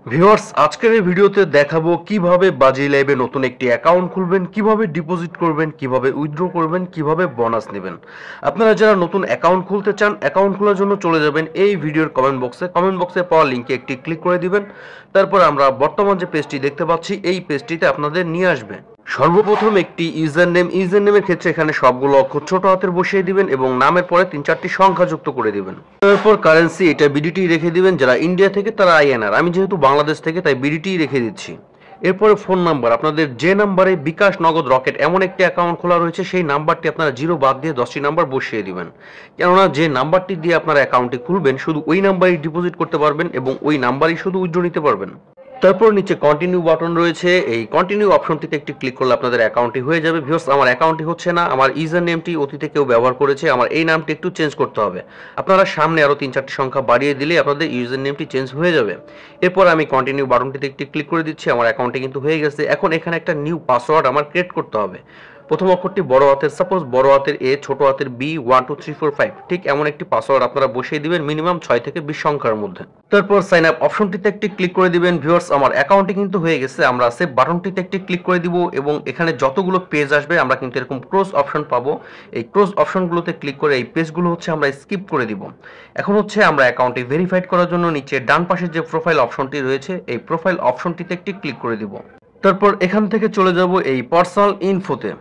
Viewers, আজকের এই ভিডিওতে দেখাবো কিভাবে বাজি লাইভে নতুন একটি অ্যাকাউন্ট খুলবেন, কিভাবে ডিপোজিট করবেন, কিভাবে উইথড্র করবেন, কিভাবে বোনাস নেবেন। আপনারা যারা নতুন অ্যাকাউন্ট খুলতে চান, অ্যাকাউন্ট খোলার জন্য চলে যাবেন এই ভিডিওর কমেন্ট বক্সে পাওয়া লিঙ্কে একটি ক্লিক করে দিবেন। তারপর আমরা বর্তমান যে পেজটি দেখতে পাচ্ছি এই পেজটিতে আপনাদের নিয়ে আসবে। সর্বপ্রথম একটি ইউজার নেমের ক্ষেত্রে এখানে সবগুলো অক্ষর ছোট হাতের বসিয়ে দিবেন এবং নামের পরে 3-4টি সংখ্যা যুক্ত করে দিবেন। তারপর কারেন্সি এটা বিডিটি রেখে দিবেন, যারা ইন্ডিয়া থেকে তারা আইএনআর, আমি যেহেতু বাংলাদেশ থেকে তাই বিডিটি রেখে দিচ্ছি। এরপরে ফোন নাম্বার, আপনাদের যে নাম্বারে বিকাশ, নগদ, রকেট এমন একটি অ্যাকাউন্ট খোলা রয়েছে সেই নাম্বারটি আপনারা 0 বাদ দিয়ে 10টি নাম্বার বসিয়ে দিবেন। কেননা যে নাম্বারটি দিয়ে আপনারা অ্যাকাউন্টটি খুলবেন শুধু ওই নাম্বারই ডিপোজিট করতে পারবেন এবং ওই নাম্বারই শুধু উইথড্র নিতে পারবেন। তারপর নিচে কন্টিনিউ বাটন রয়েছে, এই কন্টিনিউ অপশনটিতে একটি ক্লিক করলে আপনাদের অ্যাকাউন্টটি হয়ে যাবে। ভিউয়ার্স, আমার অ্যাকাউন্টটি হচ্ছে না, আমার ইউজার নেমটি অতীতে কেউ ব্যবহার করেছে, আমার এই নামটি একটু চেঞ্জ করতে হবে। আপনারা সামনে আরো 3-4টি সংখ্যা বাড়িয়ে দিলে আপনাদের ইউজার নেমটি চেঞ্জ হয়ে যাবে। এরপর আমি কন্টিনিউ বাটনটিতে একটি ক্লিক করে দিচ্ছি, আমার অ্যাকাউন্টটি কিন্তু হয়ে গেছে। এখন এখানে একটা নিউ পাসওয়ার্ড আমার ক্রিয়েট করতে হবে। প্রথম অক্ষরটি বড় হাতের, সাপোজ বড় হাতের এ, ছোট হাতের বি, 1 2 3 4 5, ঠিক এমন একটি পাসওয়ার্ড আপনারা বসিয়ে দিবেন মিনিমাম 6 থেকে 20 সংখ্যার মধ্যে। তারপর সাইন আপ অপশনটিতে একটি ক্লিক করে দিবেন। ভিউয়ার্স, আমার অ্যাকাউন্টটি কিন্তু হয়ে গেছে। আমরা সেভ বাটনটিতে একটি ক্লিক করে দিব এবং এখানে যতগুলো পেজ আসবে আমরা কিন্তু এরকম ক্রস অপশন পাবো। এই ক্রস অপশনগুলোতে ক্লিক করে এই পেজগুলো আমরা স্কিপ করে দিব। এখন আমরা অ্যাকাউন্টটি ভেরিফাইড করার জন্য নিচে ডান পাশে যে প্রোফাইল অপশনটি রয়েছে এই প্রোফাইল অপশনটিতে একটি ক্লিক করে দিব। তারপর এখান থেকে চলে যাব এই পার্সোনাল ইনফোতে।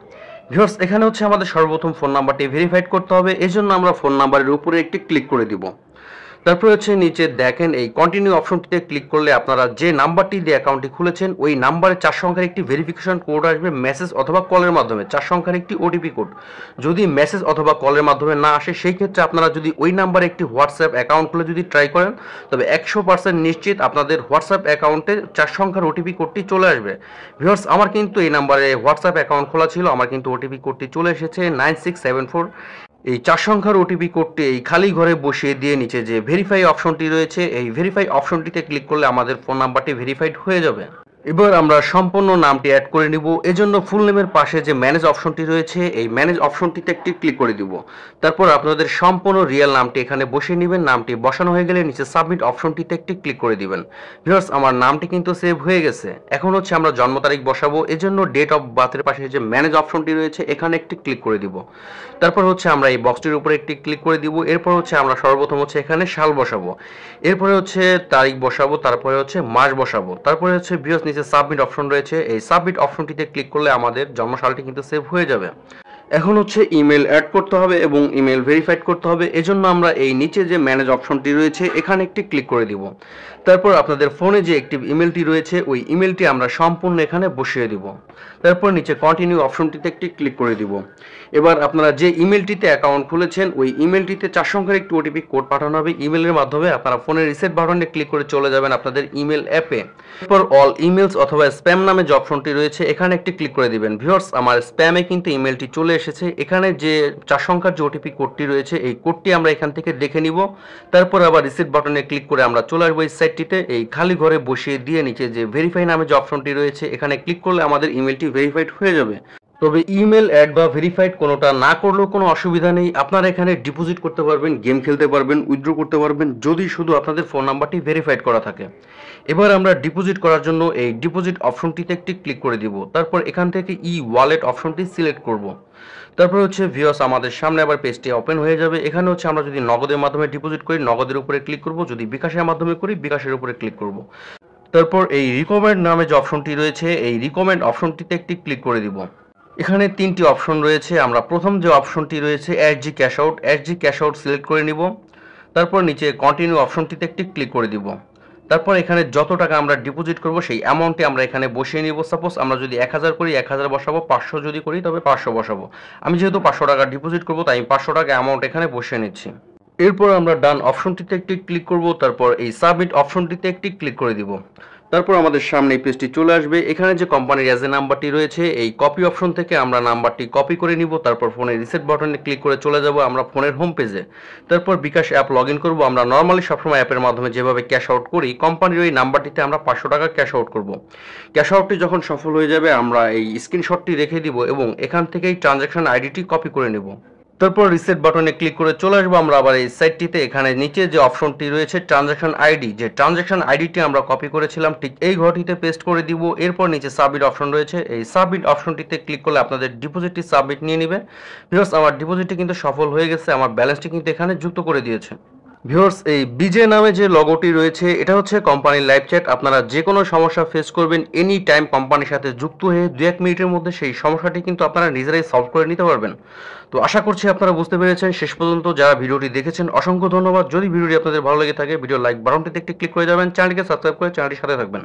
ভিউয়ার্স, এখানে আমাদের সর্বপ্রথম ফোন নাম্বারটি ভেরিফাইড করতে হবে, এজন্য আমরা ফোন নাম্বারের উপরে একটি ক্লিক করে দিব। তারপর নিচে দেখেন এই কন্টিনিউ অপশনটিতে ক্লিক করলে আপনারা যে নাম্বারটি দিয়ে অ্যাকাউন্টটি খুলেছেন ওই নাম্বারে 4 সংখ্যার একটি ভেরিফিকেশন কোড আসবে মেসেজ অথবা কলের মাধ্যমে, 4 সংখ্যার একটি ওটিপি কোড। যদি মেসেজ অথবা কলের মাধ্যমে না আসে সেই ক্ষেত্রে আপনারা যদি ওই নাম্বারে একটি হোয়াটসঅ্যাপ অ্যাকাউন্ট খুলে যদি ট্রাই করেন তবে 100% নিশ্চিত আপনাদের হোয়াটসঅ্যাপ অ্যাকাউন্টে 4 সংখ্যার ওটিপি কোডটি চলে আসবে। ভিউয়ার্স, আমার কিন্তু এই নাম্বারে হোয়াটসঅ্যাপ অ্যাকাউন্ট খোলা ছিল, আমার কিন্তু ওটিপি কোডটি চলে এসেছে 9674। এই 4 সংখ্যার ওটিপি কোডটি এই খালি ঘরে বসিয়ে দিয়ে নিচে যে ভেরিফাই অপশনটি রয়েছে এই ভেরিফাই অপশনটিতে ক্লিক করলে আমাদের ফোন নাম্বারটি ভেরিফাইড হয়ে যাবে। এবার আমরা সম্পূর্ণ নামটি অ্যাড করে নিব, এজন্য ফুল নেমের পাশে যে ম্যানেজ অপশনটি রয়েছে এই ম্যানেজ অপশনটিতে একটি ক্লিক করে দিব। তারপর আপনাদের সম্পূর্ণ রিয়েল নামটি এখানে বসিয়ে নেবেন। নামটি বসানো হয়ে গেলে নিচে সাবমিট অপশনটিতে একটি ক্লিক করে দিবেন। ভিউয়ার্স, আমার নামটি কিন্তু সেভ হয়ে গেছে। এখন আমরা জন্ম তারিখ বসাবো, এজন্য ডেট অফ বার্থের পাশে যে ম্যানেজ অপশনটি রয়েছে এখানে একটি ক্লিক করে দিব। তারপর আমরা এই বক্সটির উপরে একটি ক্লিক করে দিব। এরপর আমরা সর্বপ্রথম এখানে সাল বসাবো, এরপরে তারিখ বসাবো, তারপরে মাস বসাবো, তারপরে ভিউয়ার্স নিচে সাবমিট অপশন রয়েছে এই সাবমিট অপশনটিতে ক্লিক করলে আমাদের জন্মসালটি কিন্তু সেভ হয়ে যাবে। এখন ইমেল অ্যাড করতে হবে এবং ইমেল ভেরিফাইড করতে হবে, এজন্য আমরা এই নিচে যে ম্যানেজ অপশনটি রয়েছে এখানে একটি ক্লিক করে দিব। তারপর আপনাদের ফোনে যে অ্যাক্টিভ ইমেলটি রয়েছে ওই ইমেলটি আমরা সম্পূর্ণ এখানে বসিয়ে দিব। তারপর নিচে কন্টিনিউ অপশনটিতে একটি ক্লিক করে দিব। এবার আপনারা যে ইমেলটিতে অ্যাকাউন্ট খুলেছেন ওই ইমেলটিতে 4 সংখ্যার একটি ওটিপি কোড পাঠানো হবে ইমেলের মাধ্যমে। আপনারা ফোনের রিসেট বাটনে ক্লিক করে চলে যাবেন আপনাদের ইমেল অ্যাপে। এরপর অল ইমেলস অথবা স্প্যাম নামে যে অপশনটি রয়েছে এখানে একটি ক্লিক করে দিবেন। ভিউয়ার্স, আমার স্প্যামে কিন্তু ইমেলটি চলে এসেছে। এখানে যে 4 সংখ্যার যে ওটিপি কোডটি রয়েছে এই কোডটি আমরা এখান থেকে দেখে নিব। তারপর আবার রিসিট বাটনে ক্লিক করে আমরা চলে আসবো এই সাইটটিতে। এই খালি ঘরে বসিয়ে দিয়ে নিচে যে ভেরিফাই নামে যে অপশনটি রয়েছে এখানে ক্লিক করলে আমাদের ইমেলটি ভেরিফাইড হয়ে যাবে। তবে ইমেল অ্যাড বা ভেরিফাইড কোনোটা না করলেও কোনো অসুবিধা নেই, আপনারা এখানে ডিপোজিট করতে পারবেন, গেম খেলতে পারবেন, উইথড্র করতে পারবেন যদি শুধু আপনাদের ফোন নাম্বারটি ভেরিফাইড করা থাকে। এবার আমরা ডিপোজিট করার জন্য এই ডিপোজিট অপশনটিতে একটি ক্লিক করে দিব। তারপর এখান থেকে ই ওয়ালেট অপশনটি সিলেক্ট করব। তারপর ভিউয়ার্স, আমাদের সামনে আবার পেজটি ওপেন হয়ে যাবে। এখানে আমরা যদি নগদের মাধ্যমে ডিপোজিট করি নগদের উপরে ক্লিক করব, যদি বিকাশের মাধ্যমে করি বিকাশের উপরে ক্লিক করব। তারপর এই রিকমেন্ড নামে যে অপশনটি রয়েছে এই রিকমেন্ড অপশনটিতে একটি ক্লিক করে দিব। এখানে 3টি অপশন রয়েছে, আমরা প্রথম যে অপশনটি রয়েছে এসজি ক্যাশ আউট সিলেক্ট করে নিব। তারপর নিচে কন্টিনিউ অপশনটিতে একটি ক্লিক করে দিব। তারপর এখানে যত টাকা আমরা ডিপোজিট করব সেই অ্যামাউন্টটি আমরা এখানে বসিয়ে নিব। সাপোজ আমরা যদি 1000 করি 1000 বসাবো, 500 যদি করি তবে 500 বসাবো। আমি যেহেতু 500 টাকা ডিপোজিট করব তাই আমি 500 টাকা অ্যামাউন্ট এখানে বসিয়ে নিচ্ছি। এরপর আমরা ডান অপশনটিতে একটি ক্লিক করব, তারপর এই সাবমিট অপশনটিতে একটি ক্লিক করে দিব। তারপর আমাদের সামনে এই পেজটি চলে আসবে। এখানে যে কোম্পানির এজ এ নাম্বারটি রয়েছে এই কপি অপশন থেকে আমরা নাম্বারটি কপি করে নিব। তারপর ফোনের রিসেট বাটনে ক্লিক করে চলে যাব আমরা ফোনের হোম পেজে। তারপর বিকাশ অ্যাপ লগ ইন করবো। আমরা নর্মালি সবসময় অ্যাপের মাধ্যমে যেভাবে ক্যাশ আউট করি কোম্পানির ওই নাম্বারটিতে আমরা 500 টাকা ক্যাশ আউট করব। ক্যাশ আউটটি যখন সফল হয়ে যাবে আমরা এই স্ক্রিনশটটি রেখে দিব এবং এখান থেকেই ট্রানজ্যাকশন আইডিটি কপি করে নেব। তারপর রিসেট বাটনে ক্লিক করে চলে আসবো আমরা আবার এই সাইটটিতে। এখানে নিচে যে অপশনটি রয়েছে ট্রানজাকশন আইডি, যে ট্রানজাকশন আইডিটি আমরা কপি করেছিলাম ঠিক এই ঘরটিতে পেস্ট করে দিব। এরপর নিচে সাবমিট অপশন রয়েছে, এই সাবমিট অপশনটিতে ক্লিক করলে আপনাদের ডিপোজিটটি সাবমিট নিয়ে নেবে। ভিউয়ার্স, আমার ডিপোজিটটি কিন্তু সফল হয়ে গেছে, আমার ব্যালেন্সটি কিন্তু এখানে যুক্ত করে দিয়েছে। ভিউয়ার্স, এই বিজে নামে যে লগোটি রয়েছে এটা হচ্ছে কোম্পানির লাইভ চ্যাট। আপনারা যে কোনো সমস্যা ফেস করবেন এনি টাইম কোম্পানির সাথে যুক্ত হয়ে 2-1 মিনিটের মধ্যে সেই সমস্যাটি কিন্তু আপনারা নিজেরাই সলভ করে নিতে পারবেন। তো আশা করছি আপনারা বুঝতে পেরেছেন। শেষ পর্যন্ত যারা ভিডিওটি দেখেছেন অসংখ্য ধন্যবাদ। যদি ভিডিওটি আপনাদের ভালো লেগে থাকে ভিডিও লাইক বাটনটিতে একটি ক্লিক করে যাবেন, চ্যানেলটিকে সাবস্ক্রাইব করে চ্যানেলটির সাথে থাকবেন।